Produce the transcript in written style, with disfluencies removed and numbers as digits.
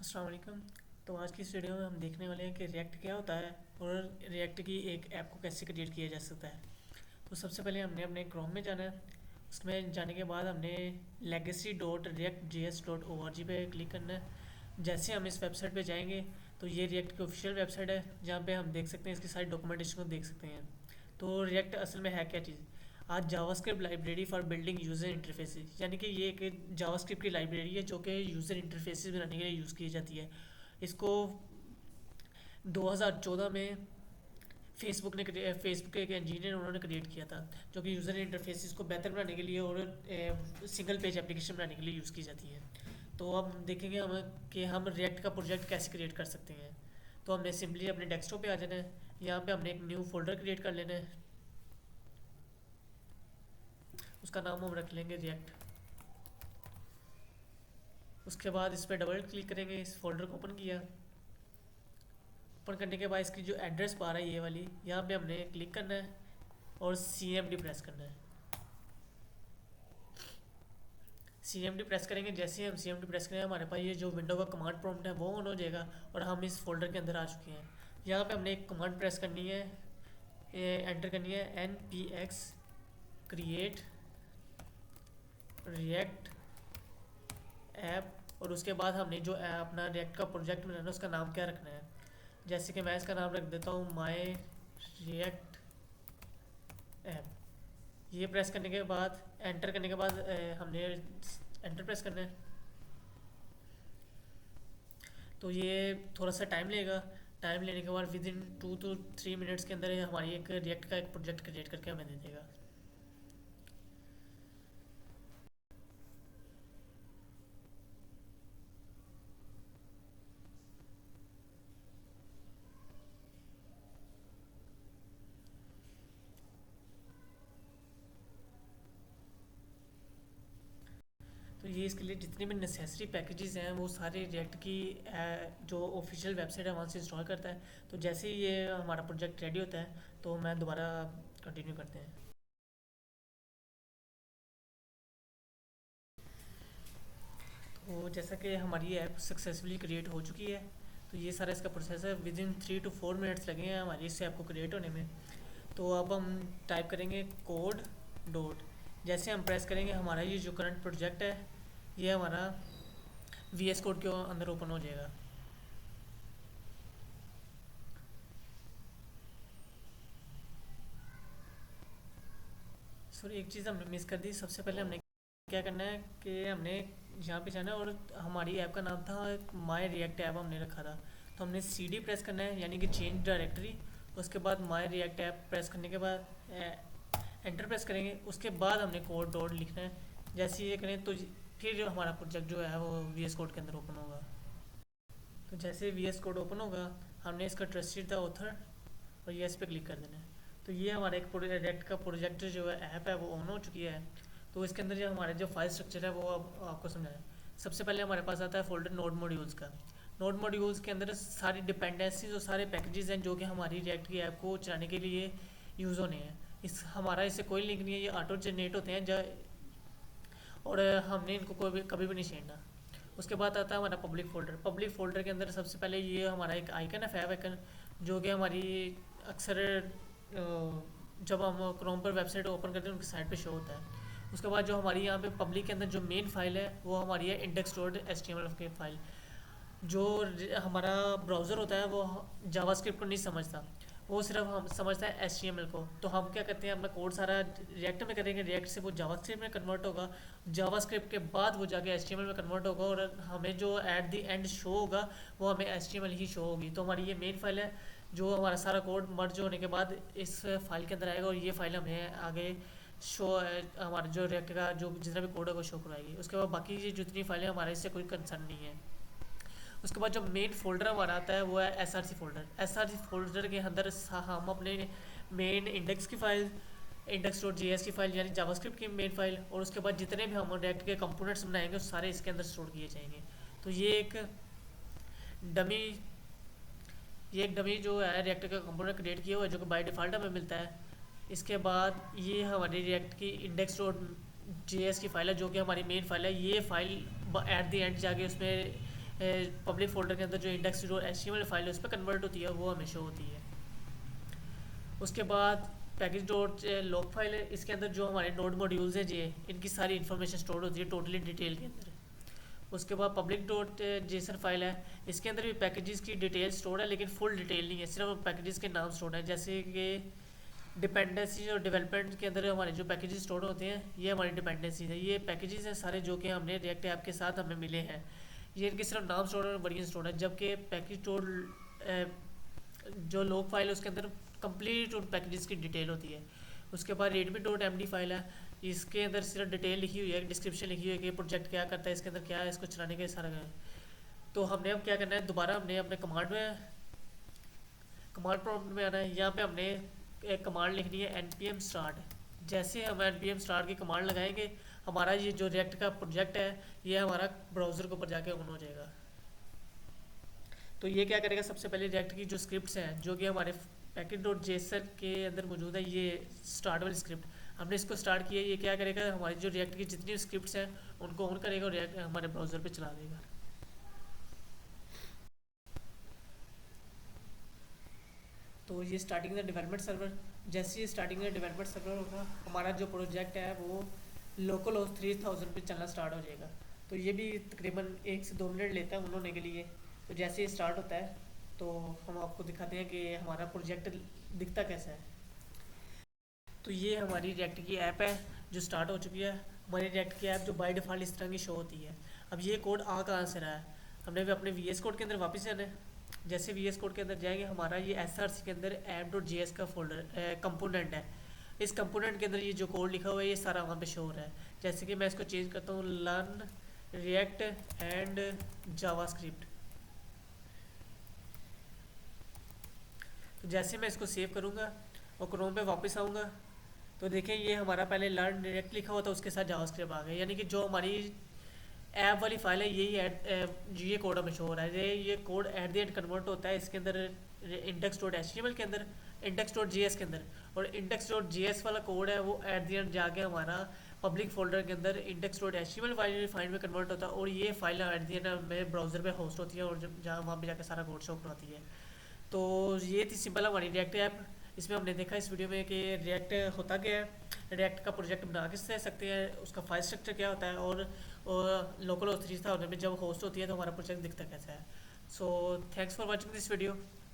अस्सलाम वालेकुम। तो आज की इस वीडियो में हम देखने वाले हैं कि रिएक्ट क्या होता है और रिएक्ट की एक ऐप को कैसे क्रिएट किया जा सकता है। तो सबसे पहले हमने अपने क्रोम में जाना है। उसमें जाने के बाद हमने legacy.react.js.org पे क्लिक करना है। जैसे हम इस वेबसाइट पे जाएंगे तो ये रिएक्ट की ऑफिशियल वेबसाइट है जहाँ पे हम देख सकते हैं, इसकी सारी डॉक्यूमेंटेशन को देख सकते हैं। तो रिएक्ट असल में है क्या चीज़। आज JavaScript library for building user interfaces, यानी कि ये एक जावास्क्रिप्ट की लाइब्रेरी है जो कि यूज़र इंटरफेसेस बनाने के लिए यूज़ की जाती है। इसको 2014 में फेसबुक के एक इंजीनियर उन्होंने क्रिएट किया था, जो कि यूज़र इंटरफेसेस को बेहतर बनाने के लिए और सिंगल पेज एप्लीकेशन बनाने के लिए यूज़ की जाती है। तो अब देखेंगे हम कि हम रिएक्ट का प्रोजेक्ट कैसे क्रिएट कर सकते हैं। तो हमने सिंपली अपने डेस्कटॉप पे आ जाना है। यहाँ पे हमने एक न्यू फोल्डर क्रिएट कर लेना है। उसका नाम हम रख लेंगे रिएक्ट। उसके बाद इस पर डबल क्लिक करेंगे, इस फोल्डर को ओपन किया। ओपन करने के बाद इसकी जो एड्रेस बार है ये वाली, यहाँ पे हमने क्लिक करना है और CMD प्रेस करना है। CMD प्रेस करेंगे, जैसे ही हम CMD प्रेस करेंगे हमारे पास ये जो विंडो का कमांड प्रॉम्प्ट है वो ऑन हो जाएगा और हम इस फोल्डर के अंदर आ चुके हैं। यहाँ पे हमने एक कमांड प्रेस करनी है, एंटर करनी है npx create react ऐप, और उसके बाद हमने जो अपना रिएक्ट का प्रोजेक्ट बनाना है उसका नाम क्या रखना है। जैसे कि मैं इसका नाम रख देता हूँ माई रिएक्ट ऐप। ये प्रेस करने के बाद, एंटर करने के बाद हमने एंटर प्रेस करना है। तो ये थोड़ा सा टाइम लेगा। टाइम लेने के बाद विद इन 2 to 3 मिनट्स के अंदर ये हमारी एक रिएक्ट का एक प्रोजेक्ट क्रिएट करके हमें दे देगा। तो ये इसके लिए जितने भी नेसेसरी पैकेजेस हैं वो सारे रिएक्ट की जो ऑफिशियल वेबसाइट है वहाँ से इंस्टॉल करता है। तो जैसे ही ये हमारा प्रोजेक्ट रेडी होता है तो मैं दोबारा कंटिन्यू करते हैं। तो जैसा कि हमारी ये ऐप सक्सेसफुली क्रिएट हो चुकी है, तो ये सारा इसका प्रोसेस है। विद इन 3 to 4 मिनट्स लगे हैं हमारी इस ऐप को क्रिएट होने में। तो अब हम टाइप करेंगे कोड डॉट। जैसे हम प्रेस करेंगे हमारा ये जो करंट प्रोजेक्ट है ये हमारा VS कोड के अंदर ओपन हो जाएगा। सॉरी, एक चीज़ हमने मिस कर दी। सबसे पहले हमने क्या करना है कि हमने यहाँ पे जाना है और हमारी ऐप का नाम था माई रिएक्ट ऐप हमने रखा था। तो हमने CD प्रेस करना है, यानी कि चेंज डायरेक्टरी। उसके बाद माई रिएक्ट ऐप प्रेस करने के बाद एंटर प्रेस करेंगे। उसके बाद हमने कोड डॉट लिखना है। जैसे ये करें तो फिर जो हमारा प्रोजेक्ट जो है वो VS कोड के अंदर ओपन होगा। तो जैसे VS कोड ओपन होगा हमने इसका ट्रस्टेड द ऑथर और ये इस पर क्लिक कर देना है। तो ये हमारा एक प्रोजेक्ट का प्रोजेक्ट जो है ऐप है वो ऑन हो चुकी है। तो इसके अंदर जो हमारे जो फाइल स्ट्रक्चर है वो अब आपको समझाएं। सबसे पहले हमारे पास आता है फोल्डर नोड मॉड्यूल्स का। नोड मॉड्यूल्स के अंदर सारी डिपेंडेंसीज और सारे पैकेजेस हैं जो कि हमारी रिएक्ट की ऐप को चलाने के लिए यूज़ होने हैं। इस हमारा इससे कोई लिंक नहीं है, ये ऑटो जनरेट होते हैं और हमने इनको कोई भी कभी भी नहीं छेड़ना। उसके बाद आता है हमारा पब्लिक फ़ोल्डर। पब्लिक फ़ोल्डर के अंदर सबसे पहले ये हमारा एक आइकन है, फैब आइकन, जो कि हमारी अक्सर जब हम क्रोम पर वेबसाइट ओपन करते हैं उनकी साइट पे शो होता है। उसके बाद जो हमारी यहाँ पे पब्लिक के अंदर जो मेन फाइल है वो हमारी है index.html की फाइल। जो हमारा ब्राउज़र होता है वो जावास्क्रिप्ट को नहीं समझता, वो सिर्फ हम समझता है HTML को। तो हम क्या करते हैं, अपना कोड सारा रिएक्ट में करेंगे, रिएक्ट से वो जावास्क्रिप्ट में कन्वर्ट होगा, जावास्क्रिप्ट के बाद वो जाके HTML में कन्वर्ट होगा और हमें जो एट द एंड शो होगा वो हमें HTML ही शो होगी। तो हमारी ये मेन फाइल है, जो हमारा सारा कोड मर्ज होने के बाद इस फाइल के अंदर आएगा और ये फाइल हमें आगे शो हमारा जो रिएक्ट का जो जितना भी कोड है वो शो कराएगी। उसके बाद बाकी ये जितनी फाइलें हमारा इससे कोई कंसर्न नहीं है। उसके बाद जो मेन फोल्डर हमारा आता है वो है SRC फोल्डर। SRC फोल्डर के अंदर हम अपने मेन इंडेक्स की फ़ाइल, index.js की फ़ाइल यानी जावास्क्रिप्ट की मेन फाइल, और उसके बाद जितने भी हम रिएक्ट के कंपोनेंट्स बनाएंगे वो सारे इसके अंदर स्टोर किए जाएंगे। तो डमी ये एक डमी जो है रिएक्ट का कंपोनेंट क्रिएट किया हुआ है जो कि बाय डिफ़ॉल्ट हमें मिलता है। इसके बाद ये हमारी रिएक्ट की index.js की फ़ाइल है जो कि हमारी मेन फाइल है। ये फाइल एट द एंड जाके उसमें पब्लिक फोल्डर के अंदर जो इंडेक्स डॉट एचटीएमएल फाइल है उस पर कन्वर्ट होती है, वो हमें शो होती है। उसके बाद पैकेज डॉट लॉग फाइल है, इसके अंदर जो हमारे नोड मॉड्यूल्स हैं जी, इनकी सारी इन्फॉर्मेशन स्टोर होती है टोटली डिटेल के अंदर। उसके बाद पब्लिक डॉट जेसन फाइल है, इसके अंदर भी पैकेजेस की डिटेल स्टोर है, लेकिन फुल डिटेल नहीं है, सिर्फ पैकेजेस के नाम स्टोर है। जैसे कि डिपेंडेंसी और डेवलपमेंट के अंदर हमारे जो पैकेजेस स्टोर होते हैं, ये हमारी डिपेंडेंसीज है। ये पैकेजेस हैं सारे जो कि हमने रिएक्ट ऐप के साथ हमें मिले हैं, ये इनके सिर्फ नाम स्टोर और वर्जन स्टोर है। जबकि पैकेज स्टोर जो लॉग फाइल है उसके अंदर कंप्लीट उन पैकेजेस की डिटेल होती है। उसके बाद readme dot M D file है, इसके अंदर सिर्फ डिटेल लिखी हुई है, डिस्क्रिप्शन लिखी हुई है कि प्रोजेक्ट क्या करता है, इसके अंदर क्या है, इसको चलाने के सारा है। तो हमने अब क्या करना है, दोबारा हमने अपने कमांड प्रॉम्प्ट में आना है। यहाँ पे हमने एक कमांड लिखनी है npm start। जैसे हम npm start की कमांड लगाएंगे, हमारा ये जो रिएक्ट का प्रोजेक्ट है ये हमारा ब्राउज़र के ऊपर जाके ऑन हो जाएगा। तो ये क्या करेगा, सबसे पहले रिएक्ट की जो स्क्रिप्ट्स हैं जो कि हमारे पैकेज डॉट जेसन के अंदर मौजूद है, ये स्टार्ट वाली स्क्रिप्ट हमने इसको स्टार्ट किया। ये क्या करेगा, हमारी जो रिएक्ट की जितनी स्क्रिप्ट्स हैं उनको ऑन करेगा और रिएक्ट हमारे ब्राउज़र पे चला देगा। तो ये स्टार्टिंग द डेवलपमेंट सर्वर, जैसे ही स्टार्टिंग में डेवलपमेंट सर्वर होगा, हमारा जो प्रोजेक्ट है वो लोकल होस्ट 3000 पे चलना स्टार्ट हो जाएगा। तो ये भी तकरीबन 1 से 2 मिनट लेता है उन्होंने के लिए। तो जैसे ही स्टार्ट होता है तो हम आपको दिखाते हैं कि हमारा प्रोजेक्ट दिखता कैसा है। तो ये हमारी रिएक्ट की ऐप है जो स्टार्ट हो चुकी है। हमारी रिएक्ट की ऐप जो बाय डिफ़ॉल्ट इस तरह की शो होती है। अब ये कोड आ कहाँ से रहा है, हमने भी अपने वी कोड के अंदर वापस जाना है। जैसे वी कोड के अंदर जाएंगे, हमारा ये SRC के अंदर app.js का फोल्डर कंपोनेंट है। इस कंपोनेंट के अंदर ये जो कोड लिखा हुआ है ये सारा वहाँ पे शो हो रहा है। जैसे कि मैं इसको चेंज करता हूँ, लर्न रिएक्ट एंड जावास्क्रिप्ट। तो जैसे मैं इसको सेव करूँगा और क्रोम पे वापस आऊँगा तो देखें ये हमारा पहले लर्न रिएक्ट लिखा हुआ था, उसके साथ जावास्क्रिप्ट आ गया। यानी कि जो हमारी ऐप वाली फाइल है यही ये कोड हमें शो हो रहा है। ये code at the end convert होता है इसके अंदर इंडेक्स डॉट एचटीएमएल के अंदर, इंडेक्स डॉट जेएस के अंदर। और इंडेक्स डॉट जेएस वाला कोड है वो एट द एंड जाके हमारा पब्लिक फोल्डर के अंदर इंडेक्स डॉट एचटीएमएल फाइल में कन्वर्ट होता है। और ये फाइल एट द एंड मेरे ब्राउज़र पे होस्ट होती है और जहाँ वहाँ पे जाके सारा कोड शो कराती है। तो ये थी सिंपल हमारी रिएक्ट ऐप। इसमें हमने देखा इस वीडियो में कि रिएक्ट होता क्या है, रिएक्ट का प्रोजेक्ट बना किस तरह सकते हैं, उसका फाइल स्ट्रक्चर क्या होता है, और लोकल ऑथोरिटी में जब होस्ट होती है तो हमारा प्रोजेक्ट दिखता कैसा है। So thanks for watching this video.